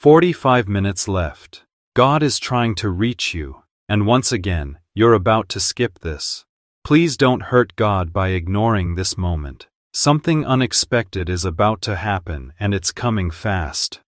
45 minutes left. God is trying to reach you, and once again, you're about to skip this. Please don't hurt God by ignoring this moment. Something unexpected is about to happen, and it's coming fast.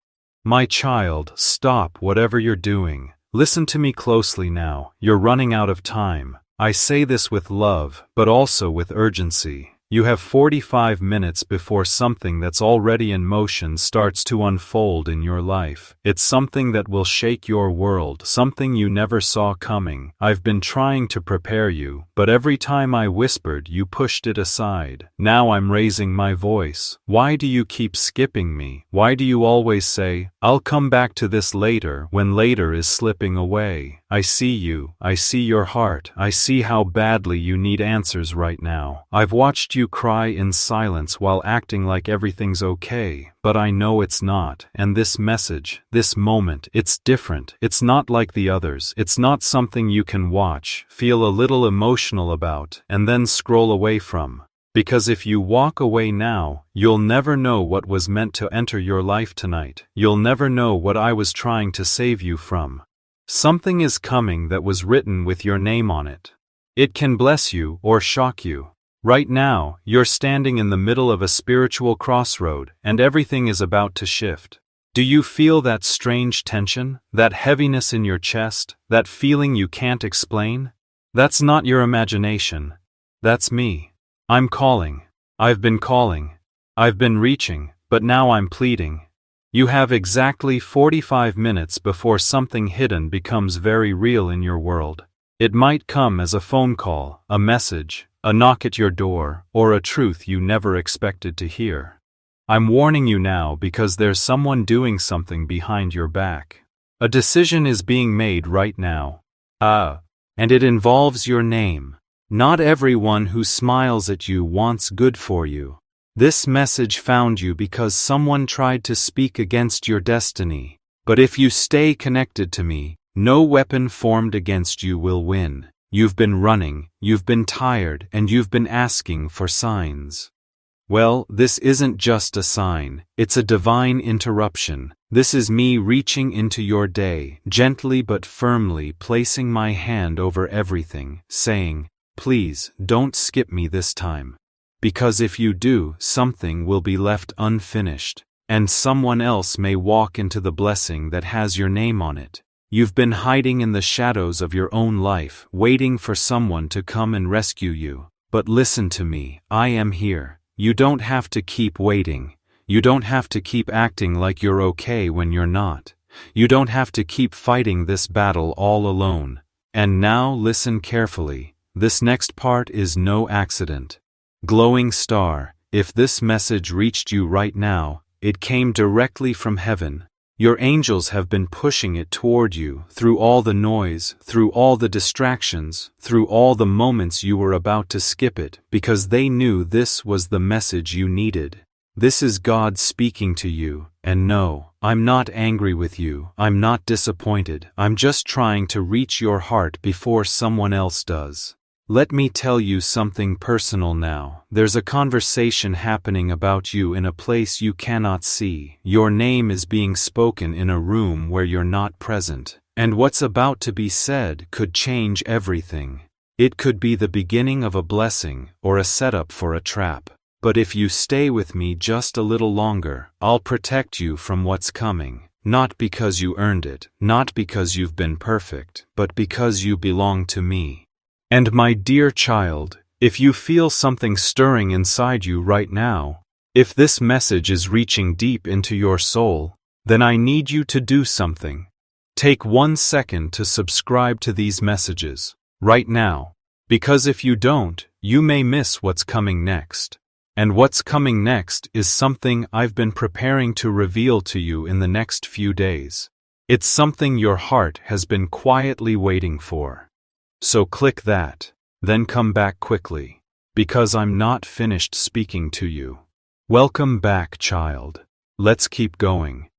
My child, stop whatever you're doing. Listen to me closely now. You're running out of time. I say this with love, but also with urgency. You have 45 minutes before something that's already in motion starts to unfold in your life. It's something that will shake your world, something you never saw coming. I've been trying to prepare you, but every time I whispered, you pushed it aside. Now I'm raising my voice. Why do you keep skipping me? Why do you always say, "I'll come back to this later," when later is slipping away? I see you. I see your heart. I see how badly you need answers right now. I've watched you cry in silence while acting like everything's okay, but I know it's not. And this message, this moment, it's different. It's not like the others. It's not something you can watch, feel a little emotional about, and then scroll away from. Because if you walk away now, you'll never know what was meant to enter your life tonight. You'll never know what I was trying to save you from. Something is coming that was written with your name on it. It can bless you or shock you. Right now, you're standing in the middle of a spiritual crossroad, and everything is about to shift. Do you feel that strange tension, that heaviness in your chest, that feeling you can't explain? That's not your imagination. That's me. I'm calling. I've been calling. I've been reaching, but now I'm pleading. You have exactly 45 minutes before something hidden becomes very real in your world. It might come as a phone call, a message, a knock at your door, or a truth you never expected to hear. I'm warning you now because there's someone doing something behind your back. A decision is being made right now. And it involves your name. Not everyone who smiles at you wants good for you. This message found you because someone tried to speak against your destiny. But if you stay connected to me, no weapon formed against you will win. You've been running, you've been tired, and you've been asking for signs. Well, this isn't just a sign, it's a divine interruption. This is me reaching into your day, gently but firmly placing my hand over everything, saying, "Please, don't skip me this time. Because if you do, something will be left unfinished, and someone else may walk into the blessing that has your name on it. You've been hiding in the shadows of your own life, waiting for someone to come and rescue you. But listen to me, I am here. You don't have to keep waiting. You don't have to keep acting like you're okay when you're not. You don't have to keep fighting this battle all alone. And now listen carefully. This next part is no accident. Glowing star, if this message reached you right now, it came directly from heaven. Your angels have been pushing it toward you through all the noise, through all the distractions, through all the moments you were about to skip it, because they knew this was the message you needed. This is God speaking to you, and no, I'm not angry with you, I'm not disappointed, I'm just trying to reach your heart before someone else does. Let me tell you something personal now. There's a conversation happening about you in a place you cannot see. Your name is being spoken in a room where you're not present. And what's about to be said could change everything. It could be the beginning of a blessing or a setup for a trap. But if you stay with me just a little longer, I'll protect you from what's coming. Not because you earned it, not because you've been perfect, but because you belong to me. And my dear child, if you feel something stirring inside you right now, if this message is reaching deep into your soul, then I need you to do something. Take 1 second to subscribe to these messages, right now, because if you don't, you may miss what's coming next. And what's coming next is something I've been preparing to reveal to you in the next few days. It's something your heart has been quietly waiting for. So click that, then come back quickly, because I'm not finished speaking to you. Welcome back, child. Let's keep going.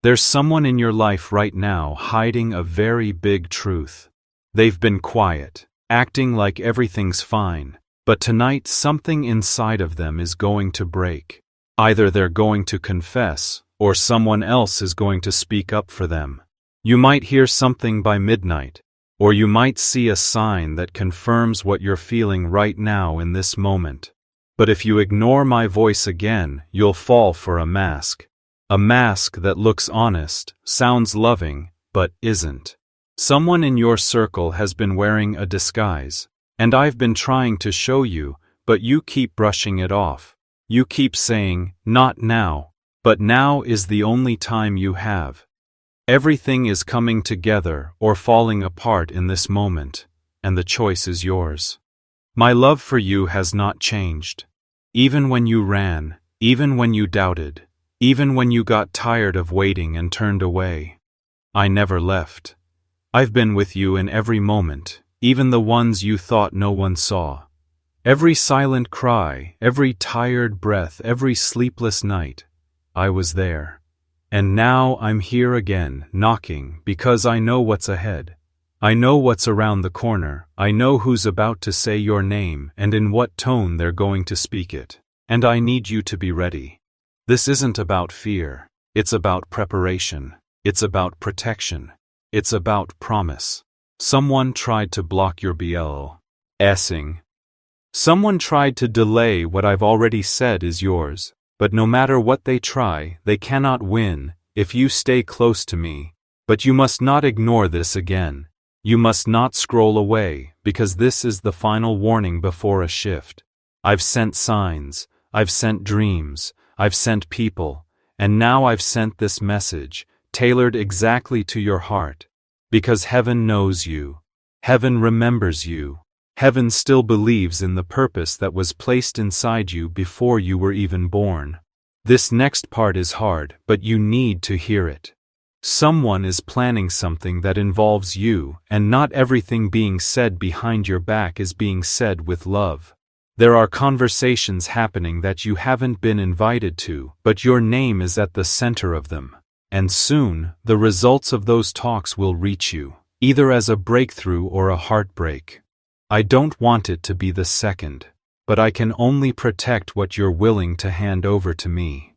There's someone in your life right now hiding a very big truth. They've been quiet, acting like everything's fine, but tonight something inside of them is going to break. Either they're going to confess, or someone else is going to speak up for them. You might hear something by midnight, or you might see a sign that confirms what you're feeling right now in this moment. But if you ignore my voice again, you'll fall for a mask. A mask that looks honest, sounds loving, but isn't. Someone in your circle has been wearing a disguise, and I've been trying to show you, but you keep brushing it off. You keep saying, "Not now," but now is the only time you have. Everything is coming together or falling apart in this moment, and the choice is yours. My love for you has not changed. Even when you ran, even when you doubted, even when you got tired of waiting and turned away, I never left. I've been with you in every moment, even the ones you thought no one saw. Every silent cry, every tired breath, every sleepless night, I was there. And now I'm here again, knocking, because I know what's ahead. I know what's around the corner. I know who's about to say your name and in what tone they're going to speak it. And I need you to be ready. This isn't about fear. It's about preparation. It's about protection. It's about promise. Someone tried to block your blessing. Someone tried to delay what I've already said is yours. But no matter what they try, they cannot win if you stay close to me. But you must not ignore this again. You must not scroll away, because this is the final warning before a shift. I've sent signs, I've sent dreams, I've sent people, and now I've sent this message, tailored exactly to your heart. Because heaven knows you. Heaven remembers you. Heaven still believes in the purpose that was placed inside you before you were even born. This next part is hard, but you need to hear it. Someone is planning something that involves you, and not everything being said behind your back is being said with love. There are conversations happening that you haven't been invited to, but your name is at the center of them. And soon, the results of those talks will reach you, either as a breakthrough or a heartbreak. I don't want it to be the second, but I can only protect what you're willing to hand over to me.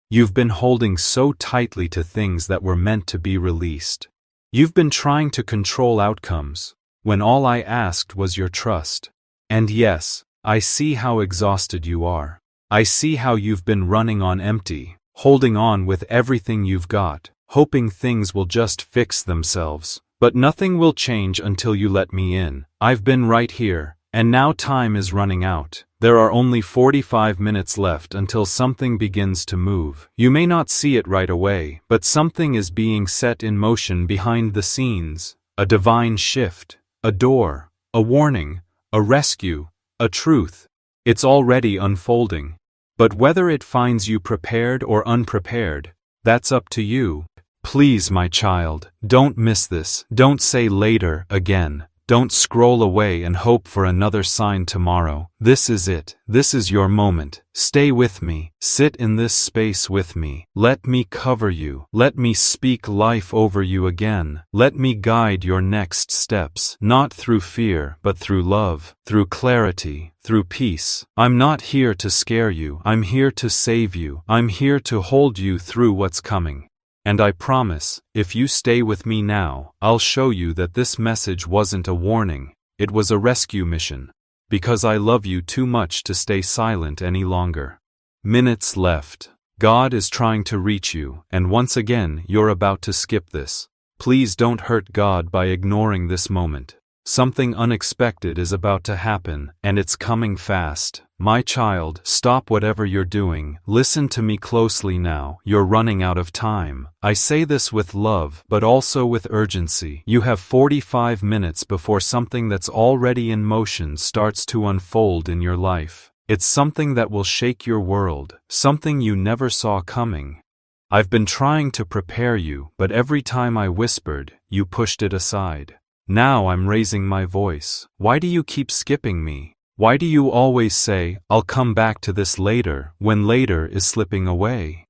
You've been holding so tightly to things that were meant to be released. You've been trying to control outcomes, when all I asked was your trust. And yes, I see how exhausted you are. I see how you've been running on empty, holding on with everything you've got, hoping things will just fix themselves. But nothing will change until you let me in. I've been right here, and now time is running out. There are only 45 minutes left until something begins to move. You may not see it right away, but something is being set in motion behind the scenes. A divine shift, a door, a warning, a rescue, a truth. It's already unfolding. But whether it finds you prepared or unprepared, that's up to you. Please, my child, don't miss this. Don't say later again. Don't scroll away and hope for another sign tomorrow. This is it. This is your moment. Stay with me. Sit in this space with me. Let me cover you. Let me speak life over you again. Let me guide your next steps, not through fear, but through love, through clarity, through peace. I'm not here to scare you. I'm here to save you. I'm here to hold you through what's coming. And I promise, if you stay with me now, I'll show you that this message wasn't a warning, it was a rescue mission. Because I love you too much to stay silent any longer. Minutes left. God is trying to reach you, and once again, you're about to skip this. Please don't hurt God by ignoring this moment. Something unexpected is about to happen, and it's coming fast. My child, stop whatever you're doing. Listen to me closely now. You're running out of time. I say this with love, but also with urgency. You have 45 minutes before something that's already in motion starts to unfold in your life. It's something that will shake your world, something you never saw coming. I've been trying to prepare you, but every time I whispered, you pushed it aside. Now I'm raising my voice. Why do you keep skipping me? Why do you always say, "I'll come back to this later," when later is slipping away?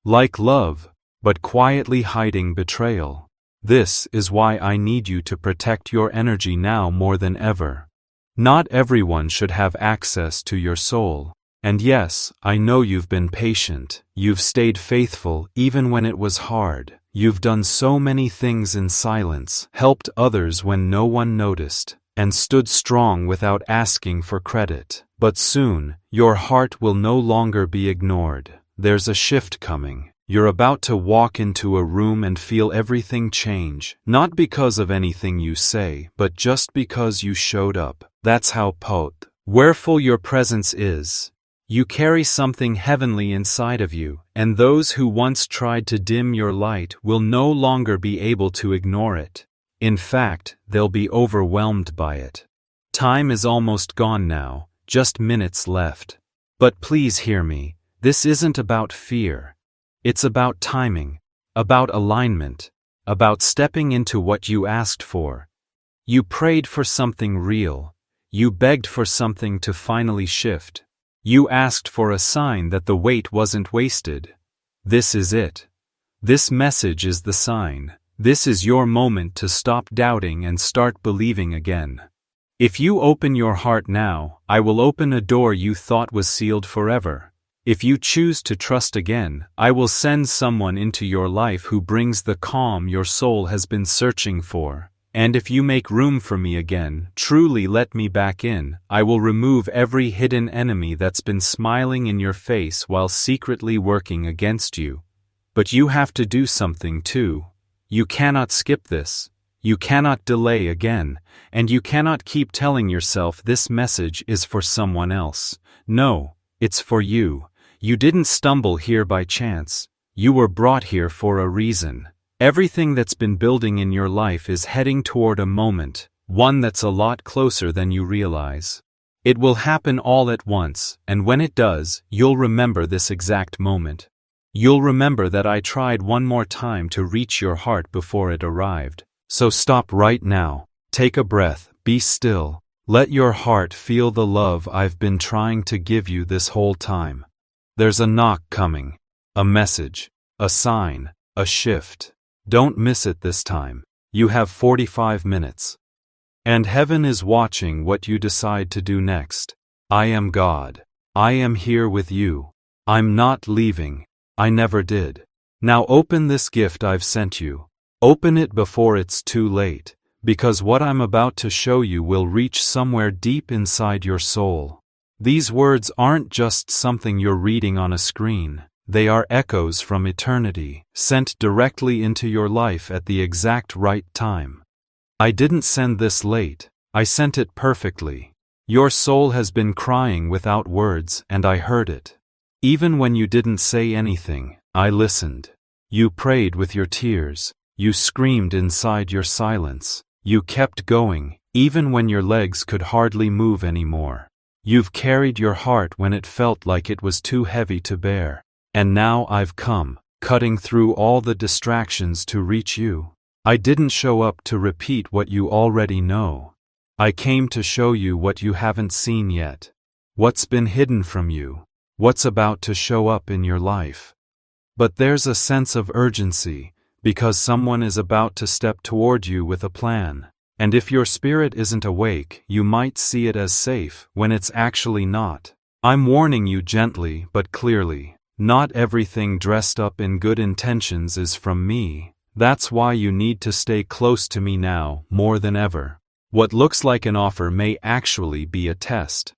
Like love, but quietly hiding betrayal. This is why I need you to protect your energy now more than ever. Not everyone should have access to your soul. And yes, I know you've been patient, you've stayed faithful even when it was hard, you've done so many things in silence, helped others when no one noticed, and stood strong without asking for credit. But soon, your heart will no longer be ignored. There's a shift coming. You're about to walk into a room and feel everything change, not because of anything you say, but just because you showed up. That's how powerful your presence is. You carry something heavenly inside of you, and those who once tried to dim your light will no longer be able to ignore it. In fact, they'll be overwhelmed by it. Time is almost gone now, just minutes left. But please hear me, this isn't about fear. It's about timing, about alignment, about stepping into what you asked for. You prayed for something real. You begged for something to finally shift. You asked for a sign that the wait wasn't wasted. This is it. This message is the sign. This is your moment to stop doubting and start believing again. If you open your heart now, I will open a door you thought was sealed forever. If you choose to trust again, I will send someone into your life who brings the calm your soul has been searching for. And if you make room for me again, truly let me back in, I will remove every hidden enemy that's been smiling in your face while secretly working against you. But you have to do something too. You cannot skip this. You cannot delay again, and you cannot keep telling yourself this message is for someone else. No, it's for you. You didn't stumble here by chance. You were brought here for a reason. Everything that's been building in your life is heading toward a moment, one that's a lot closer than you realize. It will happen all at once, and when it does, you'll remember this exact moment. You'll remember that I tried one more time to reach your heart before it arrived. So stop right now, take a breath, be still, let your heart feel the love I've been trying to give you this whole time. There's a knock coming, a message, a sign, a shift. Don't miss it this time. You have 45 minutes. And heaven is watching what you decide to do next. I am God. I am here with you. I'm not leaving. I never did. Now open this gift I've sent you. Open it before it's too late, because what I'm about to show you will reach somewhere deep inside your soul. These words aren't just something you're reading on a screen. They are echoes from eternity, sent directly into your life at the exact right time. I didn't send this late. I sent it perfectly. Your soul has been crying without words, and I heard it. Even when you didn't say anything, I listened. You prayed with your tears. You screamed inside your silence. You kept going, even when your legs could hardly move anymore. You've carried your heart when it felt like it was too heavy to bear. And now I've come, cutting through all the distractions to reach you. I didn't show up to repeat what you already know. I came to show you what you haven't seen yet. What's been hidden from you. What's about to show up in your life. But there's a sense of urgency, because someone is about to step toward you with a plan. And if your spirit isn't awake, you might see it as safe, when it's actually not. I'm warning you gently but clearly. Not everything dressed up in good intentions is from me. That's why you need to stay close to me now, more than ever. What looks like an offer may actually be a test.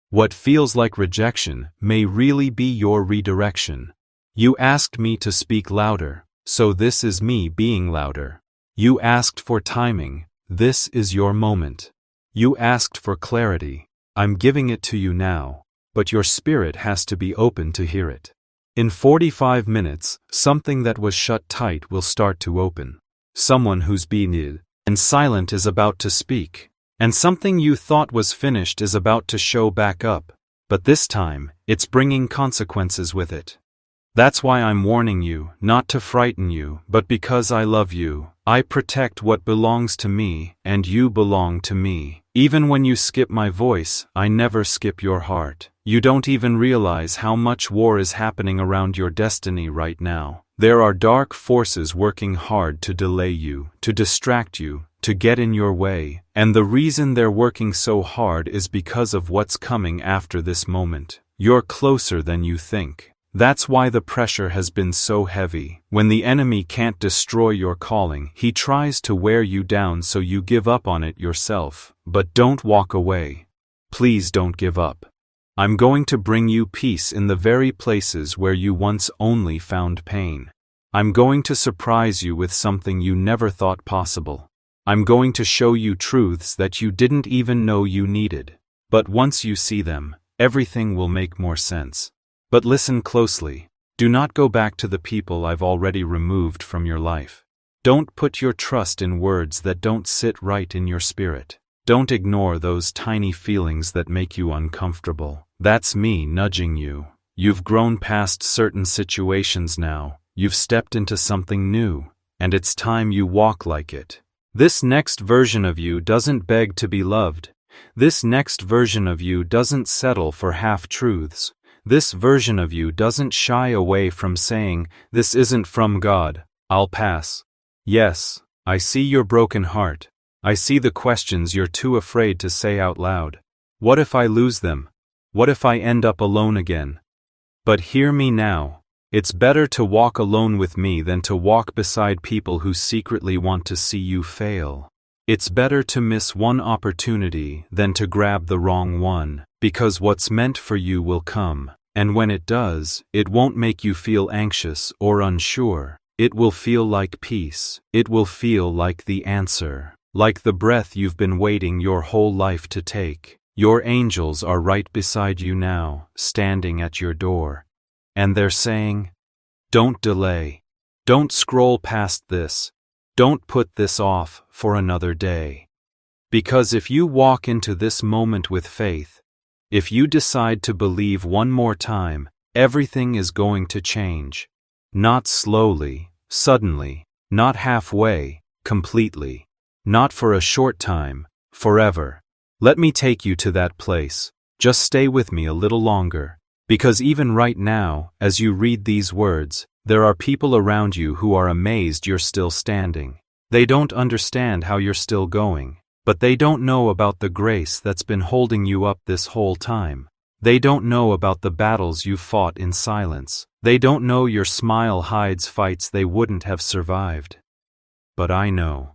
What feels like rejection may really be your redirection. You asked me to speak louder, so this is me being louder. You asked for timing, this is your moment. You asked for clarity, I'm giving it to you now, but your spirit has to be open to hear it. In 45 minutes, something that was shut tight will start to open. Someone who's been hid and silent is about to speak. And something you thought was finished is about to show back up. But this time, it's bringing consequences with it. That's why I'm warning you, not to frighten you, but because I love you. I protect what belongs to me, and you belong to me. Even when you skip my voice, I never skip your heart. You don't even realize how much war is happening around your destiny right now. There are dark forces working hard to delay you, to distract you, to get in your way, and the reason they're working so hard is because of what's coming after this moment. You're closer than you think. That's why the pressure has been so heavy. When the enemy can't destroy your calling, he tries to wear you down so you give up on it yourself. But don't walk away. Please don't give up. I'm going to bring you peace in the very places where you once only found pain. I'm going to surprise you with something you never thought possible. I'm going to show you truths that you didn't even know you needed. But once you see them, everything will make more sense. But listen closely. Do not go back to the people I've already removed from your life. Don't put your trust in words that don't sit right in your spirit. Don't ignore those tiny feelings that make you uncomfortable. That's me nudging you. You've grown past certain situations now. You've stepped into something new, and it's time you walk like it. This next version of you doesn't beg to be loved. This next version of you doesn't settle for half-truths. This version of you doesn't shy away from saying, "This isn't from God, I'll pass." Yes, I see your broken heart. I see the questions you're too afraid to say out loud. What if I lose them? What if I end up alone again? But hear me now. It's better to walk alone with me than to walk beside people who secretly want to see you fail. It's better to miss one opportunity than to grab the wrong one, because what's meant for you will come, and when it does, it won't make you feel anxious or unsure. It will feel like peace. It will feel like the answer, like the breath you've been waiting your whole life to take. Your angels are right beside you now, standing at your door. And they're saying, "Don't delay. Don't scroll past this. Don't put this off for another day." Because if you walk into this moment with faith, if you decide to believe one more time, everything is going to change. Not slowly, suddenly, not halfway, completely. Not for a short time, forever. Let me take you to that place. Just stay with me a little longer. Because even right now, as you read these words, there are people around you who are amazed you're still standing. They don't understand how you're still going, but they don't know about the grace that's been holding you up this whole time. They don't know about the battles you've fought in silence. They don't know your smile hides fights they wouldn't have survived. But I know,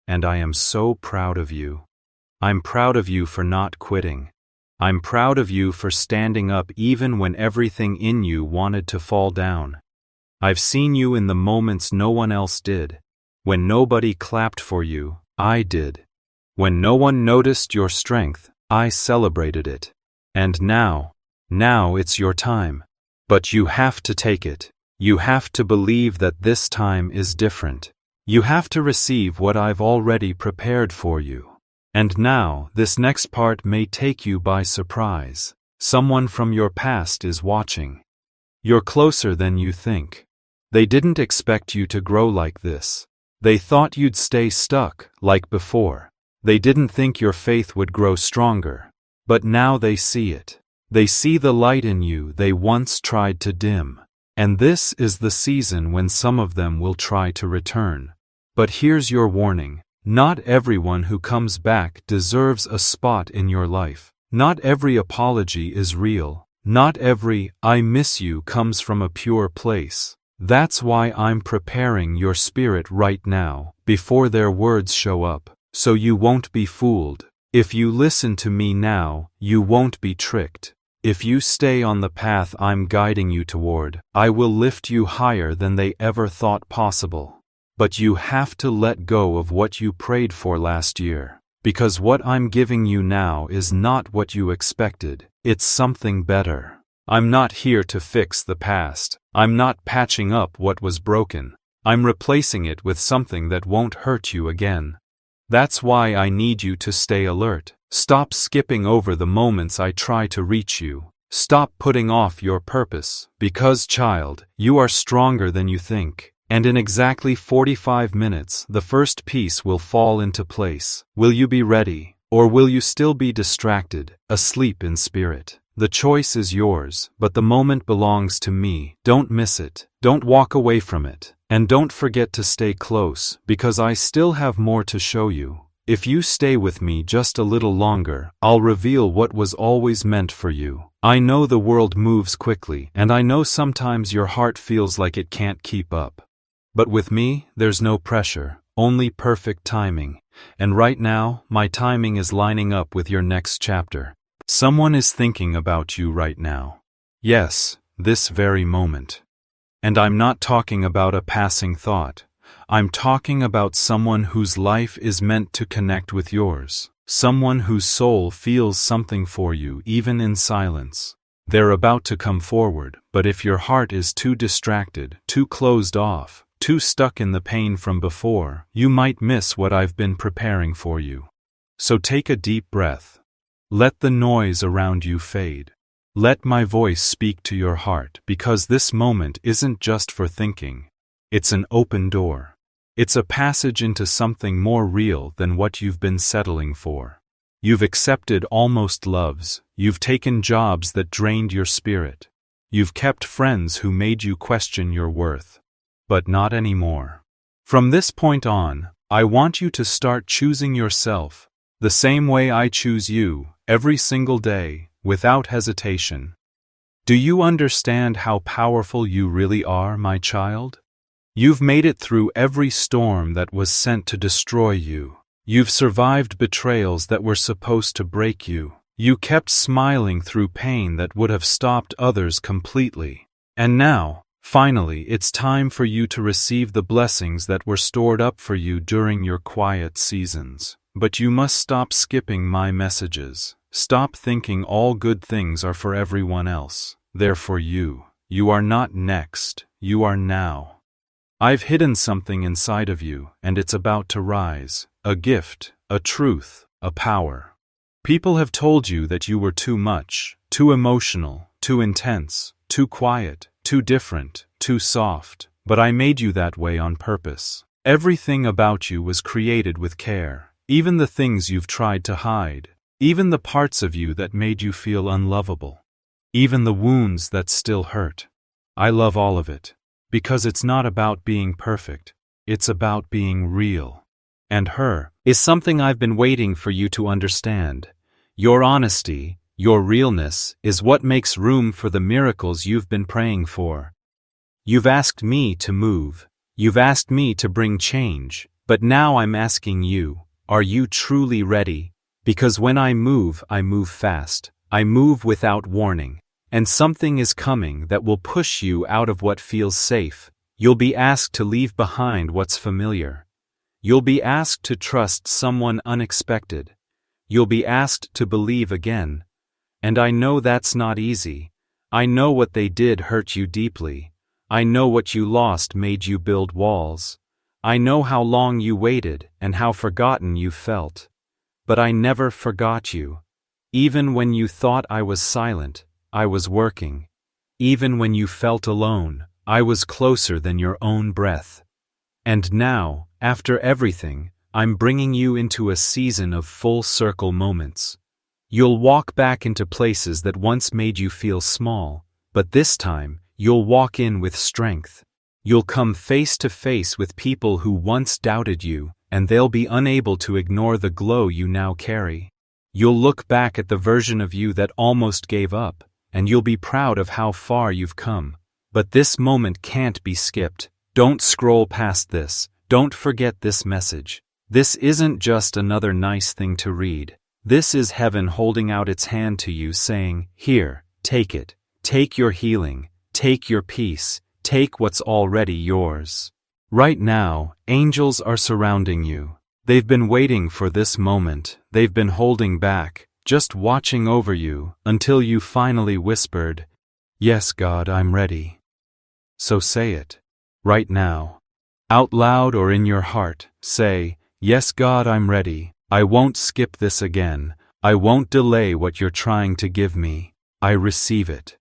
and I am so proud of you. I'm proud of you for not quitting. I'm proud of you for standing up even when everything in you wanted to fall down. I've seen you in the moments no one else did. When nobody clapped for you, I did. When no one noticed your strength, I celebrated it. And now it's your time. But you have to take it. You have to believe that this time is different. You have to receive what I've already prepared for you. And now, this next part may take you by surprise. Someone from your past is watching. You're closer than you think. They didn't expect you to grow like this. They thought you'd stay stuck, like before. They didn't think your faith would grow stronger. But now they see it. They see the light in you they once tried to dim. And this is the season when some of them will try to return. But here's your warning. Not everyone who comes back deserves a spot in your life. Not every apology is real. Not every "I miss you" comes from a pure place. That's why I'm preparing your spirit right now, before their words show up, so you won't be fooled. If you listen to me now, you won't be tricked. If you stay on the path I'm guiding you toward, I will lift you higher than they ever thought possible. But you have to let go of what you prayed for last year. Because what I'm giving you now is not what you expected. It's something better. I'm not here to fix the past. I'm not patching up what was broken. I'm replacing it with something that won't hurt you again. That's why I need you to stay alert. Stop skipping over the moments I try to reach you. Stop putting off your purpose. Because, child, you are stronger than you think. And in exactly 45 minutes, the first piece will fall into place. Will you be ready? Or will you still be distracted, asleep in spirit? The choice is yours, but the moment belongs to me. Don't miss it. Don't walk away from it. And don't forget to stay close, because I still have more to show you. If you stay with me just a little longer, I'll reveal what was always meant for you. I know the world moves quickly, and I know sometimes your heart feels like it can't keep up. But with me, there's no pressure, only perfect timing. And right now, my timing is lining up with your next chapter. Someone is thinking about you right now. Yes, this very moment. And I'm not talking about a passing thought. I'm talking about someone whose life is meant to connect with yours. Someone whose soul feels something for you even in silence. They're about to come forward, but if your heart is too distracted, too closed off, too stuck in the pain from before, you might miss what I've been preparing for you. So take a deep breath. Let the noise around you fade. Let my voice speak to your heart, because this moment isn't just for thinking. It's an open door. It's a passage into something more real than what you've been settling for. You've accepted almost loves. You've taken jobs that drained your spirit. You've kept friends who made you question your worth. But not anymore. From this point on, I want you to start choosing yourself, the same way I choose you, every single day, without hesitation. Do you understand how powerful you really are, my child? You've made it through every storm that was sent to destroy you. You've survived betrayals that were supposed to break you. You kept smiling through pain that would have stopped others completely. And now, finally, it's time for you to receive the blessings that were stored up for you during your quiet seasons. But you must stop skipping my messages. Stop thinking all good things are for everyone else. They're for you. You are not next. You are now. I've hidden something inside of you, and it's about to rise. A gift, a truth, a power. People have told you that you were too much, too emotional, too intense, too quiet, too different, too soft, but I made you that way on purpose. Everything about you was created with care, even the things you've tried to hide, even the parts of you that made you feel unlovable, even the wounds that still hurt. I love all of it. Because it's not about being perfect, it's about being real. And her is something I've been waiting for you to understand. Your honesty, your realness, is what makes room for the miracles you've been praying for. You've asked me to move. You've asked me to bring change. But now I'm asking you, are you truly ready? Because when I move fast. I move without warning. And something is coming that will push you out of what feels safe. You'll be asked to leave behind what's familiar. You'll be asked to trust someone unexpected. You'll be asked to believe again. And I know that's not easy. I know what they did hurt you deeply. I know what you lost made you build walls. I know how long you waited and how forgotten you felt. But I never forgot you. Even when you thought I was silent, I was working. Even when you felt alone, I was closer than your own breath. And now, after everything, I'm bringing you into a season of full circle moments. You'll walk back into places that once made you feel small, but this time, you'll walk in with strength. You'll come face to face with people who once doubted you, and they'll be unable to ignore the glow you now carry. You'll look back at the version of you that almost gave up, and you'll be proud of how far you've come. But this moment can't be skipped. Don't scroll past this. Don't forget this message. This isn't just another nice thing to read. This is heaven holding out its hand to you saying, here, take it. Take your healing. Take your peace. Take what's already yours. Right now, angels are surrounding you. They've been waiting for this moment. They've been holding back, just watching over you, until you finally whispered, yes, God, I'm ready. So say it. Right now. Out loud or in your heart, say, yes, God, I'm ready. I won't skip this again. I won't delay what you're trying to give me. I receive it.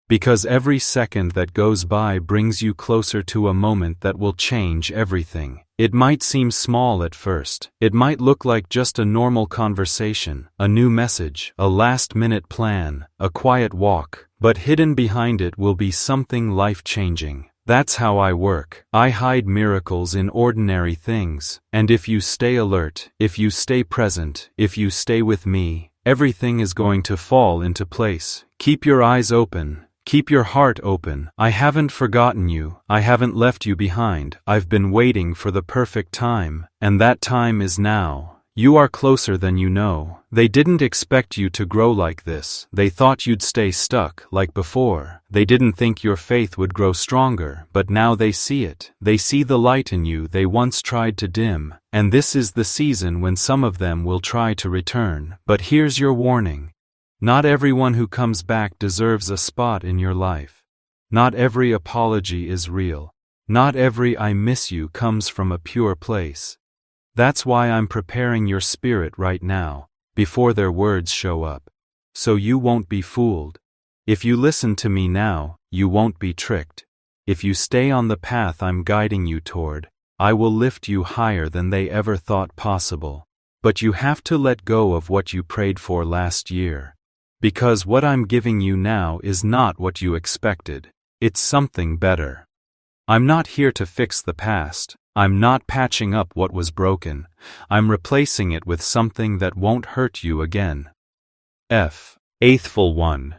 Because every second that goes by brings you closer to a moment that will change everything. It might seem small at first. It might look like just a normal conversation, a new message, a last-minute plan, a quiet walk. But hidden behind it will be something life-changing. That's how I work. I hide miracles in ordinary things, and if you stay alert, if you stay present, if you stay with me, everything is going to fall into place. Keep your eyes open. Keep your heart open. I haven't forgotten you. I haven't left you behind. I've been waiting for the perfect time, and that time is now. You are closer than you know. They didn't expect you to grow like this. They thought you'd stay stuck, like before. They didn't think your faith would grow stronger, but now they see it. They see the light in you they once tried to dim, and this is the season when some of them will try to return. But here's your warning. Not everyone who comes back deserves a spot in your life. Not every apology is real. Not every I miss you comes from a pure place. That's why I'm preparing your spirit right now, before their words show up. So you won't be fooled. If you listen to me now, you won't be tricked. If you stay on the path I'm guiding you toward, I will lift you higher than they ever thought possible. But you have to let go of what you prayed for last year. Because what I'm giving you now is not what you expected. It's something better. I'm not here to fix the past. I'm not patching up what was broken. I'm replacing it with something that won't hurt you again. Eighthful one.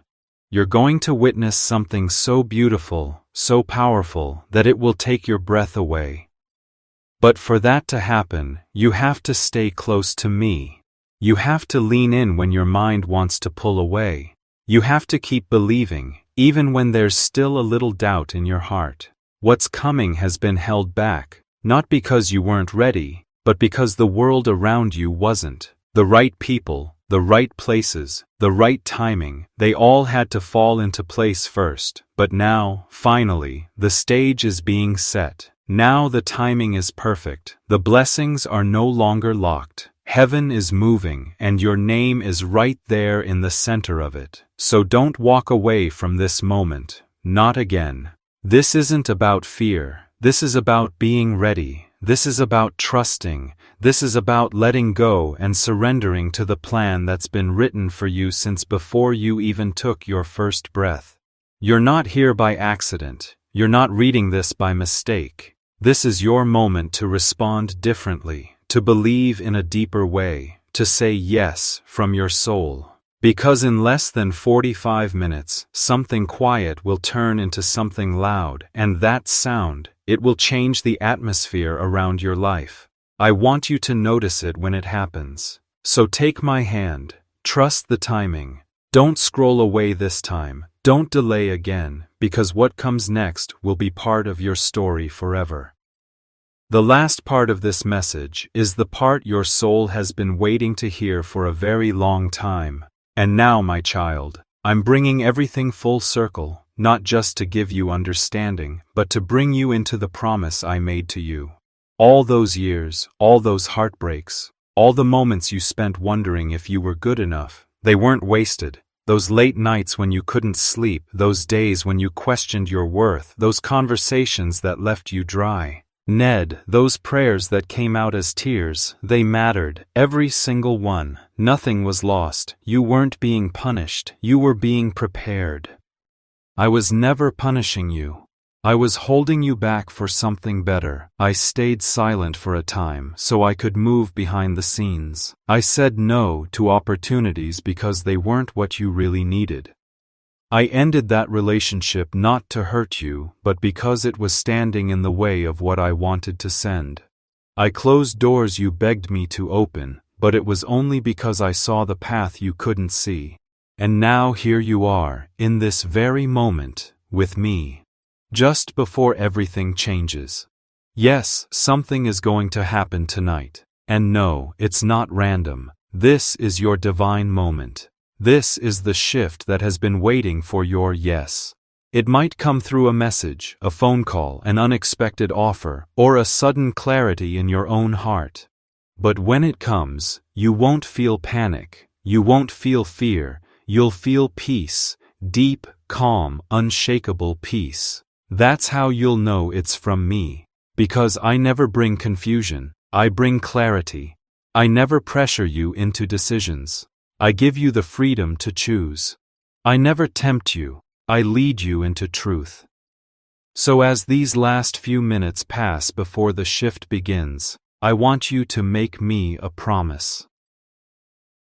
You're going to witness something so beautiful, so powerful, that it will take your breath away. But for that to happen, you have to stay close to me. You have to lean in when your mind wants to pull away. You have to keep believing, even when there's still a little doubt in your heart. What's coming has been held back. Not because you weren't ready, but because the world around you wasn't. The right people, the right places, the right timing, they all had to fall into place first. But now, finally, the stage is being set. Now the timing is perfect. The blessings are no longer locked. Heaven is moving, and your name is right there in the center of it. So don't walk away from this moment. Not again. This isn't about fear. This is about being ready. This is about trusting. This is about letting go and surrendering to the plan that's been written for you since before you even took your first breath. You're not here by accident. You're not reading this by mistake. This is your moment to respond differently, to believe in a deeper way, to say yes from your soul. Because in less than 45 minutes, something quiet will turn into something loud, and that sound, it will change the atmosphere around your life. I want you to notice it when it happens. So take my hand, trust the timing. Don't scroll away this time, don't delay again, because what comes next will be part of your story forever. The last part of this message is the part your soul has been waiting to hear for a very long time. And now, my child, I'm bringing everything full circle, not just to give you understanding, but to bring you into the promise I made to you. All those years, all those heartbreaks, all the moments you spent wondering if you were good enough, they weren't wasted. Those late nights when you couldn't sleep, those days when you questioned your worth, those conversations that left you dry. Ned, those prayers that came out as tears, they mattered, every single one. Nothing was lost. You weren't being punished, you were being prepared. I was never punishing you. I was holding you back for something better. I stayed silent for a time so I could move behind the scenes. I said no to opportunities because they weren't what you really needed. I ended that relationship not to hurt you, but because it was standing in the way of what I wanted to send. I closed doors you begged me to open, but it was only because I saw the path you couldn't see. And now here you are, in this very moment, with me. Just before everything changes. Yes, something is going to happen tonight. And no, it's not random. This is your divine moment. This is the shift that has been waiting for your yes. It might come through a message, a phone call, an unexpected offer, or a sudden clarity in your own heart. But when it comes, you won't feel panic, you won't feel fear, you'll feel peace, deep, calm, unshakable peace. That's how you'll know it's from me. Because I never bring confusion, I bring clarity. I never pressure you into decisions. I give you the freedom to choose. I never tempt you, I lead you into truth. So as these last few minutes pass before the shift begins, I want you to make me a promise.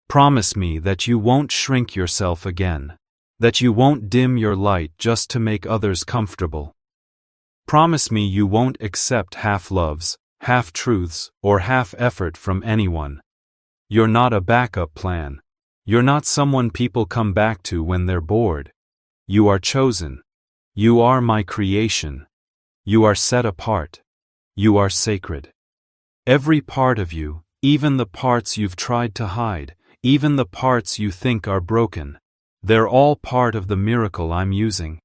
Promise me that you won't shrink yourself again, that you won't dim your light just to make others comfortable. Promise me you won't accept half-loves, half-truths, or half-effort from anyone. You're not a backup plan. You're not someone people come back to when they're bored. You are chosen. You are my creation. You are set apart. You are sacred. Every part of you, even the parts you've tried to hide, even the parts you think are broken, they're all part of the miracle I'm using.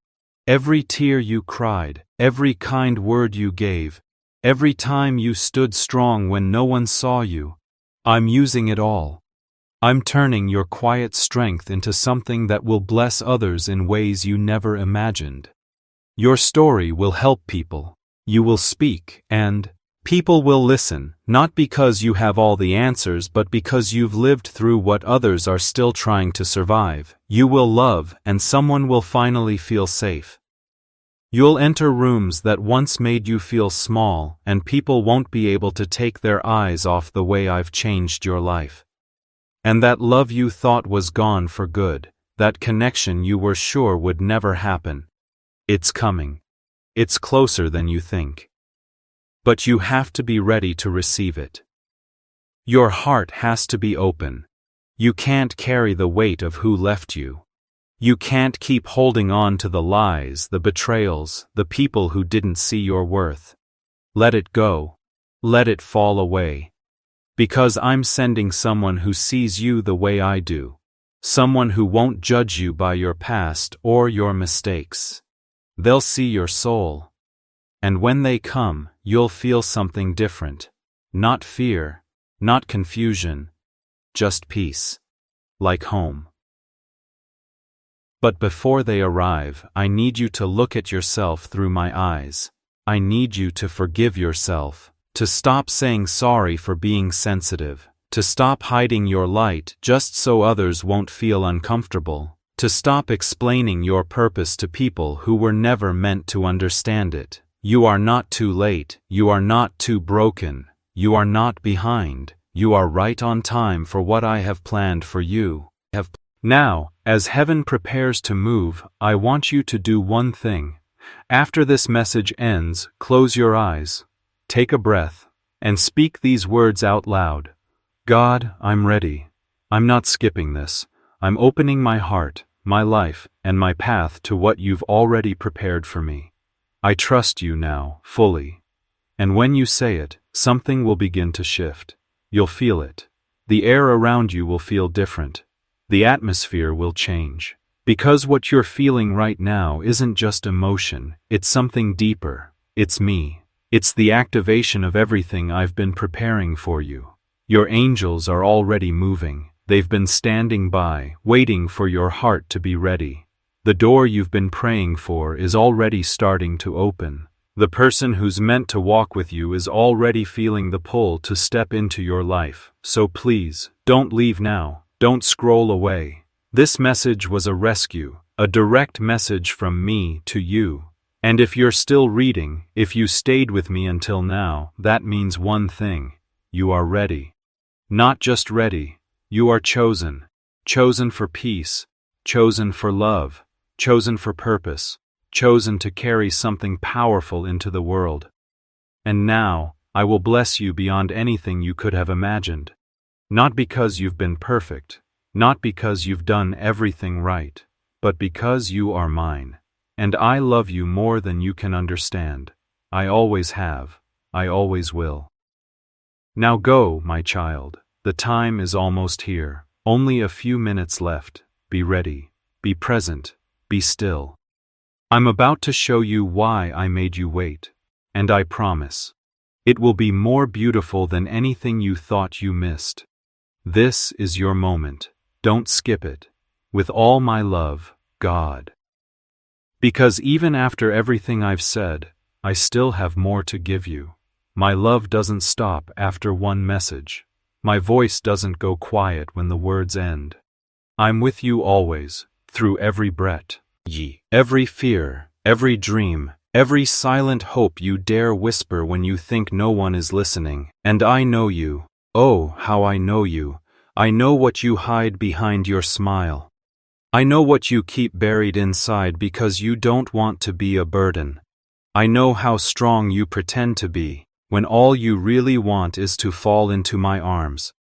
Every tear you cried, every kind word you gave, every time you stood strong when no one saw you, I'm using it all. I'm turning your quiet strength into something that will bless others in ways you never imagined. Your story will help people. You will speak, and people will listen, not because you have all the answers but because you've lived through what others are still trying to survive. You will love, and someone will finally feel safe. You'll enter rooms that once made you feel small, and people won't be able to take their eyes off the way I've changed your life. And that love you thought was gone for good, that connection you were sure would never happen, it's coming. It's closer than you think. But you have to be ready to receive it. Your heart has to be open. You can't carry the weight of who left you. You can't keep holding on to the lies, the betrayals, the people who didn't see your worth. Let it go. Let it fall away. Because I'm sending someone who sees you the way I do. Someone who won't judge you by your past or your mistakes. They'll see your soul. And when they come, you'll feel something different. Not fear, not confusion, just peace. Like home. But before they arrive, I need you to look at yourself through my eyes. I need you to forgive yourself, to stop saying sorry for being sensitive, to stop hiding your light just so others won't feel uncomfortable, to stop explaining your purpose to people who were never meant to understand it. You are not too late, you are not too broken, you are not behind, you are right on time for what I have planned for you. Now, as heaven prepares to move, I want you to do one thing. After this message ends, close your eyes, take a breath, and speak these words out loud. God, I'm ready. I'm not skipping this. I'm opening my heart, my life, and my path to what you've already prepared for me. I trust you now, fully. And when you say it, something will begin to shift. You'll feel it. The air around you will feel different. The atmosphere will change. Because what you're feeling right now isn't just emotion, it's something deeper. It's me. It's the activation of everything I've been preparing for you. Your angels are already moving. They've been standing by, waiting for your heart to be ready. The door you've been praying for is already starting to open. The person who's meant to walk with you is already feeling the pull to step into your life. So please, don't leave now. Don't scroll away. This message was a rescue, a direct message from me to you. And if you're still reading, if you stayed with me until now, that means one thing. You are ready. Not just ready. You are chosen. Chosen for peace. Chosen for love. Chosen for purpose. Chosen to carry something powerful into the world. And now, I will bless you beyond anything you could have imagined. Not because you've been perfect, not because you've done everything right, but because you are mine. And I love you more than you can understand. I always have. I always will. Now go, my child. The time is almost here. Only a few minutes left. Be ready. Be present. Be still. I'm about to show you why I made you wait. And I promise, it will be more beautiful than anything you thought you missed. This is your moment. Don't skip it. With all my love, God. Because even after everything I've said, I still have more to give you. My love doesn't stop after one message. My voice doesn't go quiet when the words end. I'm with you always, through every breath, every fear, every dream, Every silent hope you dare whisper when you think no one is listening. And I know you. Oh, how I know you. I know what you hide behind your smile. I know what you keep buried inside because you don't want to be a burden. I know how strong you pretend to be, when all you really want is to fall into my arms.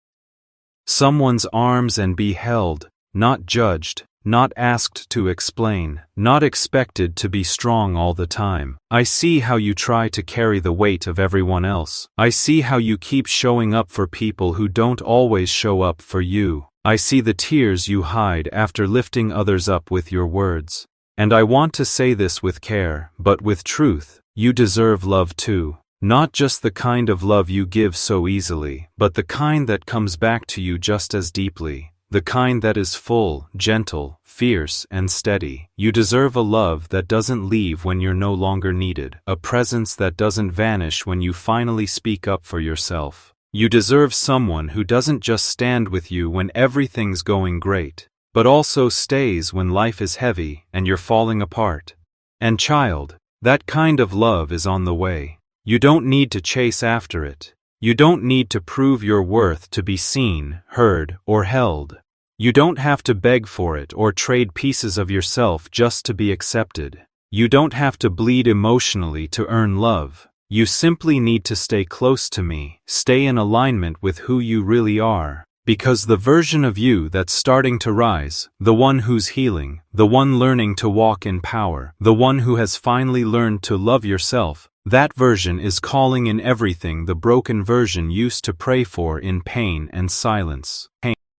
Someone's arms and be held, not judged, not asked to explain, not expected to be strong all the time. I see how you try to carry the weight of everyone else. I see how you keep showing up for people who don't always show up for you. I see the tears you hide after lifting others up with your words. And I want to say this with care, but with truth. You deserve love too. Not just the kind of love you give so easily, but the kind that comes back to you just as deeply. The kind that is full, gentle, fierce, and steady. You deserve a love that doesn't leave when you're no longer needed. A presence that doesn't vanish when you finally speak up for yourself. You deserve someone who doesn't just stand with you when everything's going great, but also stays when life is heavy and you're falling apart. And child, that kind of love is on the way. You don't need to chase after it. You don't need to prove your worth to be seen, heard, or held. You don't have to beg for it or trade pieces of yourself just to be accepted. You don't have to bleed emotionally to earn love. You simply need to stay close to me, stay in alignment with who you really are. Because the version of you that's starting to rise, the one who's healing, the one learning to walk in power, the one who has finally learned to love yourself, that version is calling in everything the broken version used to pray for in pain and silence.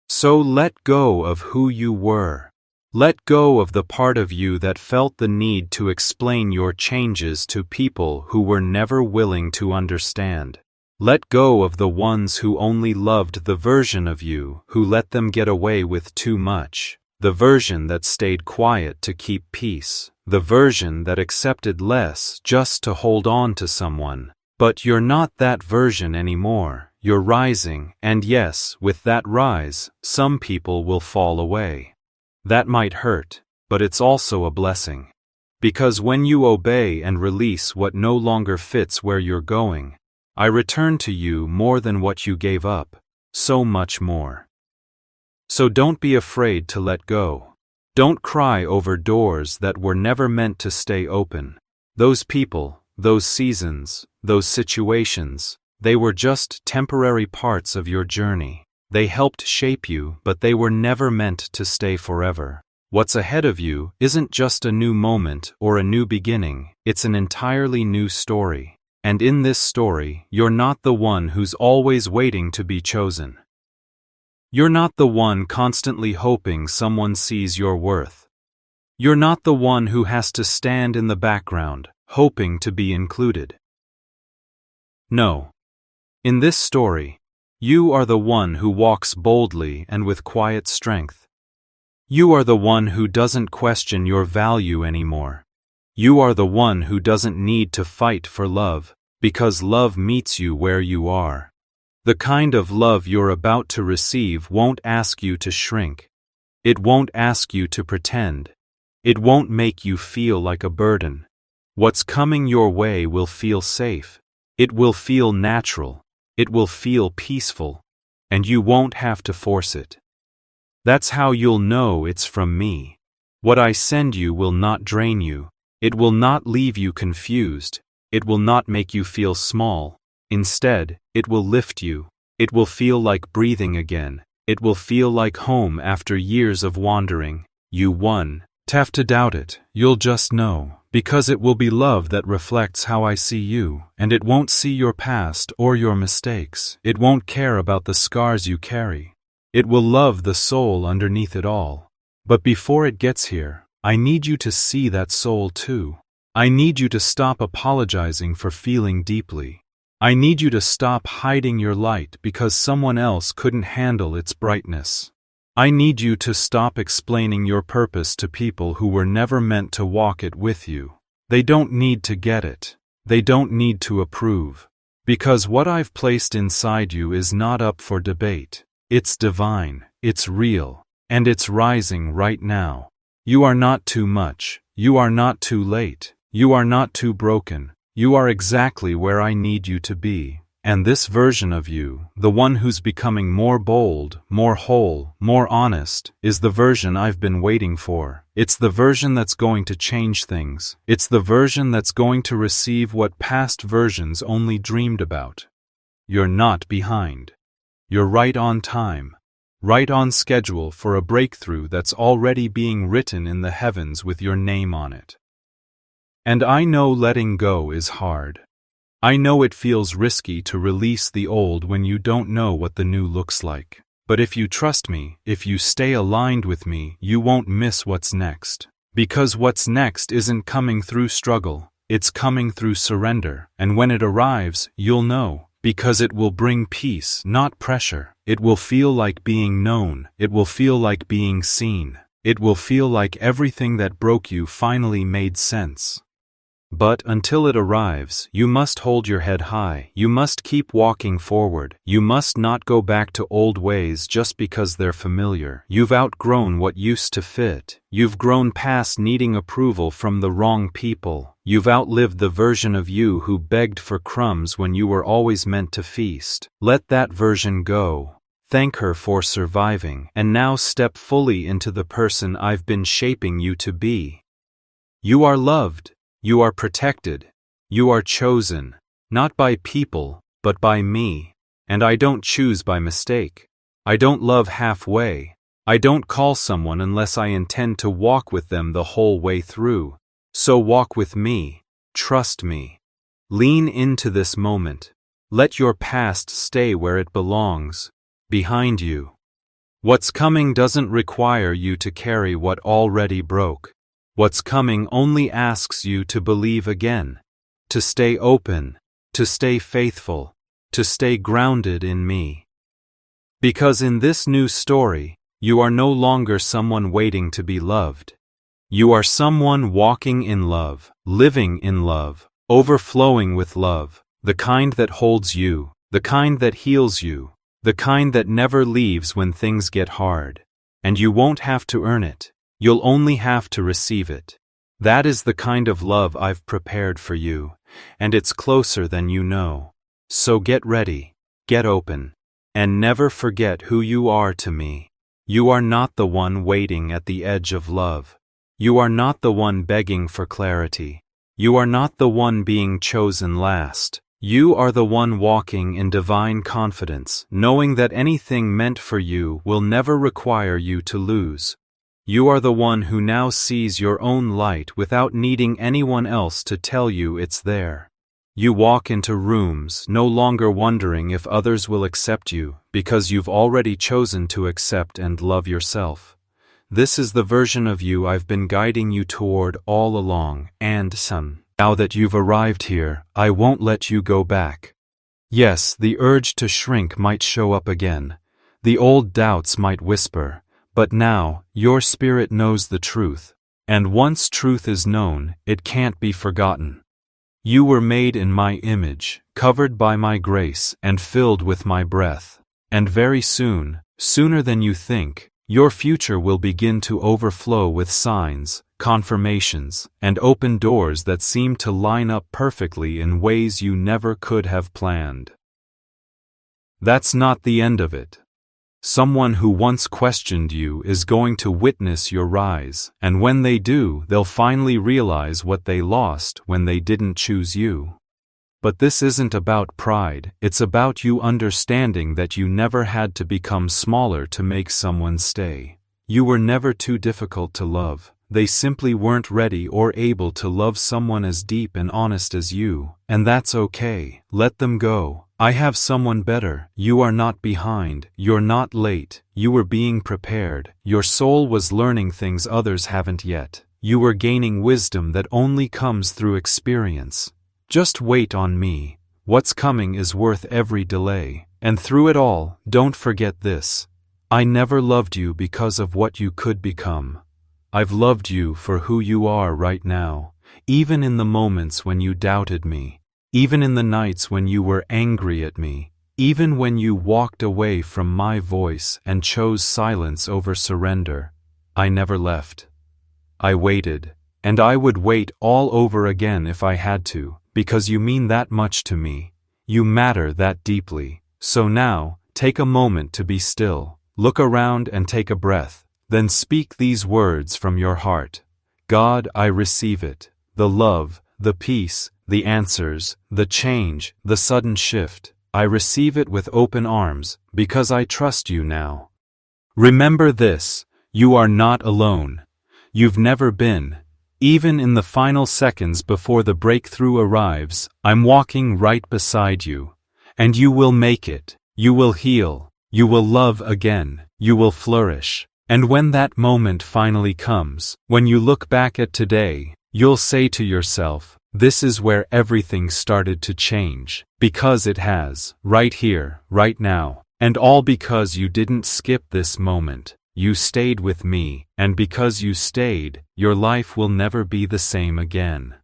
So let go of who you were. Let go of the part of you that felt the need to explain your changes to people who were never willing to understand. Let go of the ones who only loved the version of you who let them get away with too much. The version that stayed quiet to keep peace. The version that accepted less just to hold on to someone. But you're not that version anymore. You're rising, and yes, with that rise, some people will fall away. That might hurt, but it's also a blessing. Because when you obey and release what no longer fits where you're going, I return to you more than what you gave up, so much more. So don't be afraid to let go. Don't cry over doors that were never meant to stay open. Those people, those seasons, those situations, they were just temporary parts of your journey. They helped shape you, but they were never meant to stay forever. What's ahead of you isn't just a new moment or a new beginning, it's an entirely new story. And in this story, you're not the one who's always waiting to be chosen. You're not the one constantly hoping someone sees your worth. You're not the one who has to stand in the background, hoping to be included. No. In this story, you are the one who walks boldly and with quiet strength. You are the one who doesn't question your value anymore. You are the one who doesn't need to fight for love, because love meets you where you are. The kind of love you're about to receive won't ask you to shrink. It won't ask you to pretend. It won't make you feel like a burden. What's coming your way will feel safe. It will feel natural. It will feel peaceful. And you won't have to force it. That's how you'll know it's from me. What I send you will not drain you. It will not leave you confused. It will not make you feel small. Instead, it will lift you. It will feel like breathing again. It will feel like home after years of wandering. You won. Have to doubt it. You'll just know. Because it will be love that reflects how I see you, and it won't see your past or your mistakes. It won't care about the scars you carry. It will love the soul underneath it all. But before it gets here, I need you to see that soul too. I need you to stop apologizing for feeling deeply. I need you to stop hiding your light because someone else couldn't handle its brightness. I need you to stop explaining your purpose to people who were never meant to walk it with you. They don't need to get it. They don't need to approve. Because what I've placed inside you is not up for debate. It's divine, it's real, and it's rising right now. You are not too much. You are not too late. You are not too broken. You are exactly where I need you to be. And this version of you, the one who's becoming more bold, more whole, more honest, is the version I've been waiting for. It's the version that's going to change things. It's the version that's going to receive what past versions only dreamed about. You're not behind. You're right on time. Right on schedule for a breakthrough that's already being written in the heavens with your name on it. And I know letting go is hard. I know it feels risky to release the old when you don't know what the new looks like. But if you trust me, if you stay aligned with me, you won't miss what's next. Because what's next isn't coming through struggle, it's coming through surrender. And when it arrives, you'll know. Because it will bring peace, not pressure. It will feel like being known. It will feel like being seen. It will feel like everything that broke you finally made sense. But until it arrives, you must hold your head high. You must keep walking forward. You must not go back to old ways just because they're familiar. You've outgrown what used to fit. You've grown past needing approval from the wrong people. You've outlived the version of you who begged for crumbs when you were always meant to feast. Let that version go. Thank her for surviving, and now step fully into the person I've been shaping you to be. You are loved. You are protected. You are chosen, not by people, but by me. And I don't choose by mistake. I don't love halfway. I don't call someone unless I intend to walk with them the whole way through. So walk with me. Trust me. Lean into this moment. Let your past stay where it belongs, behind you. What's coming doesn't require you to carry what already broke. What's coming only asks you to believe again, to stay open, to stay faithful, to stay grounded in me. Because in this new story, you are no longer someone waiting to be loved. You are someone walking in love, living in love, overflowing with love, the kind that holds you, the kind that heals you, the kind that never leaves when things get hard. And you won't have to earn it. You'll only have to receive it. That is the kind of love I've prepared for you, and it's closer than you know. So get ready, get open, and never forget who you are to me. You are not the one waiting at the edge of love. You are not the one begging for clarity. You are not the one being chosen last. You are the one walking in divine confidence, knowing that anything meant for you will never require you to lose. You are the one who now sees your own light without needing anyone else to tell you it's there. You walk into rooms no longer wondering if others will accept you, because you've already chosen to accept and love yourself. This is the version of you I've been guiding you toward all along, and now that you've arrived here, I won't let you go back. Yes, the urge to shrink might show up again. The old doubts might whisper. But now, your spirit knows the truth, and once truth is known, it can't be forgotten. You were made in my image, covered by my grace, and filled with my breath. And very soon, sooner than you think, your future will begin to overflow with signs, confirmations, and open doors that seem to line up perfectly in ways you never could have planned. That's not the end of it. Someone who once questioned you is going to witness your rise, and when they do, they'll finally realize what they lost when they didn't choose you. But this isn't about pride, it's about you understanding that you never had to become smaller to make someone stay. You were never too difficult to love, they simply weren't ready or able to love someone as deep and honest as you, and that's okay, let them go. I have someone better. You are not behind, you're not late, you were being prepared, your soul was learning things others haven't yet, you were gaining wisdom that only comes through experience. Just wait on me, what's coming is worth every delay, and through it all, don't forget this. I never loved you because of what you could become. I've loved you for who you are right now, even in the moments when you doubted me. Even in the nights when you were angry at me, even when you walked away from my voice and chose silence over surrender, I never left. I waited, And I would wait all over again if I had to, because you mean that much to me. You matter that deeply. So now, take a moment to be still. Look around and take a breath. Then speak these words from your heart. God, I receive it. The love, the peace, the answers, the change, the sudden shift. I receive it with open arms, because I trust you now. Remember this, you are not alone. You've never been. Even in the final seconds before the breakthrough arrives, I'm walking right beside you. And you will make it. You will heal. You will love again. You will flourish. And when that moment finally comes, when you look back at today, you'll say to yourself, this is where everything started to change. Because it has, right here, right now. And all because you didn't skip this moment. You stayed with me, and because you stayed, your life will never be the same again.